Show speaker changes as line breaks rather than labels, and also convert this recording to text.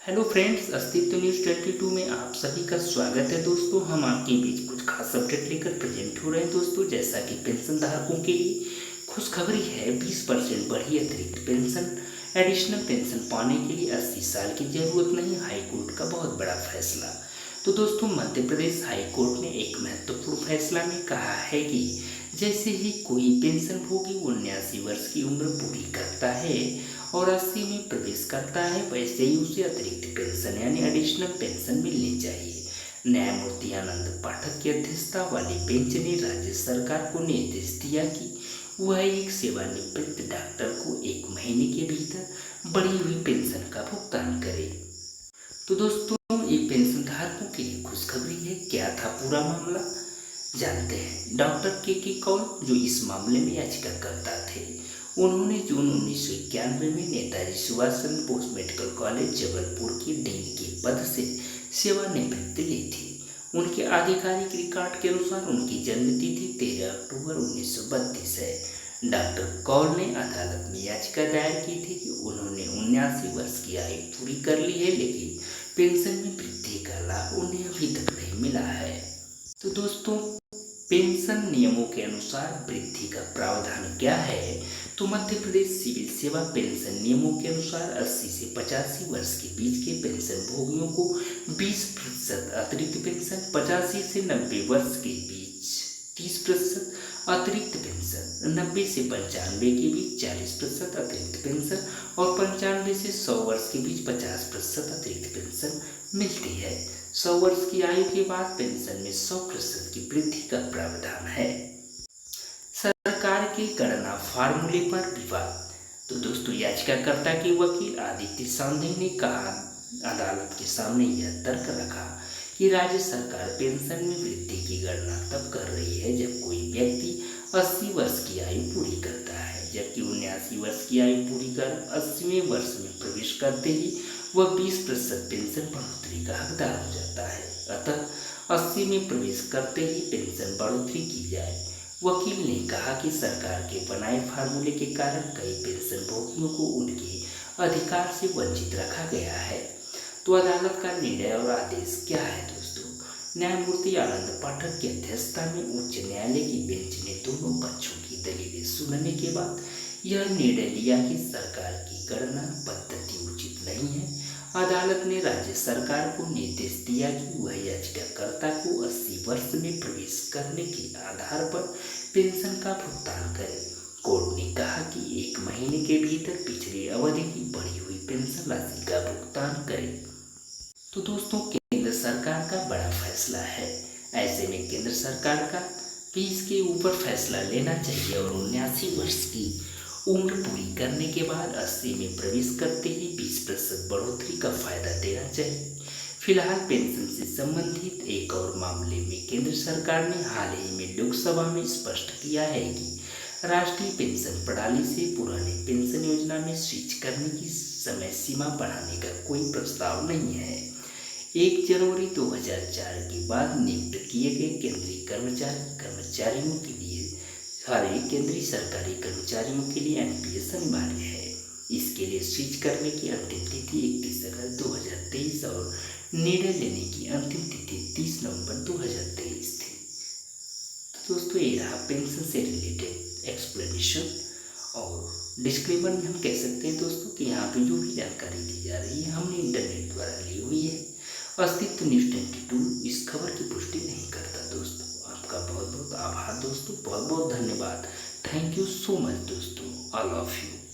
Hello friends, अस्तित्व news 22 में आप सभी का स्वागत है। दोस्तों, हम आपके बीच कुछ खास अपडेट लेकर प्रेजेंट हो रहे हैं। दोस्तों, जैसा कि पेंशन धारकों के लिए खुशखबरी है, 20% बढ़ी अतिरिक्त पेंशन। एडिशनल पेंशन पाने के लिए 80 साल की जरूरत नहीं, हाई कोर्ट का बहुत बड़ा फैसला। तो दोस्तों, मध्य प्रदेश हाई कोर्ट ने एक महत्वपूर्ण फैसला में कहा है कि जैसे ही कोई पेंशन भोगी 79 वर्ष की उम्र पूरी करता है और 80 में प्रवेश करता है, वैसे ही उसे अतिरिक्त पेंशन यानी एडिशनल पेंशन मिलनी चाहिए। न्यायमूर्ति आनंद पाठक की अध्यक्षता वाली बेंच ने राज्य सरकार को निर्देश दिया कि वह एक सेवानिवृत्त डॉक्टर को 1 महीने के भीतर बढ़ी हुई पेंशन का भुगतान करे। तो दोस्तों, ये पेंशन धारकों के लिए खुशखबरी है। क्या था पूरा मामला, जानते हैं। डॉक्टर के कौल, जो इस मामले में याचिकाकर्ता थे, उन्होंने जून 1991 में नेताजी सुभाष चंद्र बोस मेडिकल कॉलेज जबलपुर के डीन के पद से सेवानिवृत्ति ली थी। उनके आधिकारिक रिकॉर्ड के अनुसार उनकी जन्मतिथि 13 अक्टूबर 1932 है। डॉक्टर कौल ने अदालत में याचिका दायर की थी कि उन्होंने 79 वर्ष की आयु पूरी कर ली है, लेकिन पेंशन में वृद्धि का लाभ उन्हें अभी तक नहीं मिला है। तो दोस्तों, पेंशन नियमों के अनुसार वृद्धि का प्रावधान क्या है? तो मध्य प्रदेश सिविल सेवा पेंशन नियमों के अनुसार 80 से 85 वर्ष के बीच के पेंशन भोगियों को 20% अतिरिक्त पेंशन, 85 से 90 वर्ष के बीच 30% अतिरिक्त पेंशन, 90 से 95 के बीच 40% अतिरिक्त पेंशन और 95 से 100 वर्ष के बीच 50% अतिरिक्त पेंशन मिलती है। 100 वर्ष की आयु के बाद पेंशन में 100% की वृद्धि का प्रावधान है। सरकार की गणना फार्मूले पर विवाद। तो दोस्तों, याचिकाकर्ता के वकील आदित्य सांधे ने कहा, अदालत के सामने यह तर्क रखा कि राज्य सरकार पेंशन में वृद्धि की गणना तब कर रही है जब कोई व्यक्ति 80 वर्ष की आयु पूरी करता है, जबकि 79 वर्ष की आयु पूरी कर 80वें वर्ष में प्रवेश करते ही वह 20% पेंशन बढ़ोतरी का हकदार हो जाता है। अतः 80 में प्रवेश करते ही पेंशन बढ़ोतरी की जाए। वकील ने कहा कि सरकार के बनाए फार्मूले के कारण कई पेंशन भोगियों को उनके अधिकार से वंचित रखा गया है। तो अदालत का निर्णय और आदेश क्या है दोस्तों? न्यायमूर्ति आनंद पाठक की अध्यक्षता में उच्च न्यायालय की बेंच ने दोनों पक्षों की दलीलें सुनने के बाद यह निर्णय लिया कि सरकार की गणना पद्धति उचित नहीं है। अदालत ने राज्य सरकार को निर्देश दिया कि वह याचिकाकर्ता को 80 वर्ष में प्रवेश करने के आधार पर पेंशन का भुगतान करे। कोर्ट ने कहा कि 1 महीने के भीतर पिछली अवधि की बढ़ी हुई पेंशन राशि का भुगतान करे। तो दोस्तों, केंद्र सरकार का बड़ा फैसला है। ऐसे में केंद्र सरकार का भी इसके ऊपर फैसला लेना चाहिए और 79 वर्ष की उम्र पूरी करने के बाद 80 में प्रवेश करते ही 20% बढ़ोतरी का फायदा देना चाहिए। फिलहाल पेंशन से संबंधित एक और मामले में केंद्र सरकार ने हाल ही में लोकसभा में स्पष्ट किया है कि राष्ट्रीय पेंशन प्रणाली से पुरानी पेंशन योजना में स्विच करने की समय सीमा बढ़ाने का कोई प्रस्ताव नहीं है। 1 जनवरी 2004 के बाद नियुक्त किए गए केंद्रीय कर्मचारियों के लिए सारे केंद्रीय सरकारी कर्मचारियों के लिए एनपीएस अनिवार्य है। इसके लिए स्विच करने की अंतिम तिथि 31 अगस्त 2023 और निर्णय लेने की अंतिम तिथि 30 नवंबर 2023 थी। तो दोस्तों, ये रहा पेंशन से रिलेटेड एक्सप्लेनेशन और डिस्क्लेमर में हम कह सकते हैं दोस्तों कि यहाँ पे जो भी जानकारी दी जा रही है हमने इंटरनेट द्वारा ली हुई है। अस्तित्व न्यूज़ 22 इस खबर की पुष्टि नहीं करता दोस्तों। आपका बहुत बहुत आभार दोस्तों, बहुत बहुत धन्यवाद। थैंक यू सो मच दोस्तों, आई लव यू।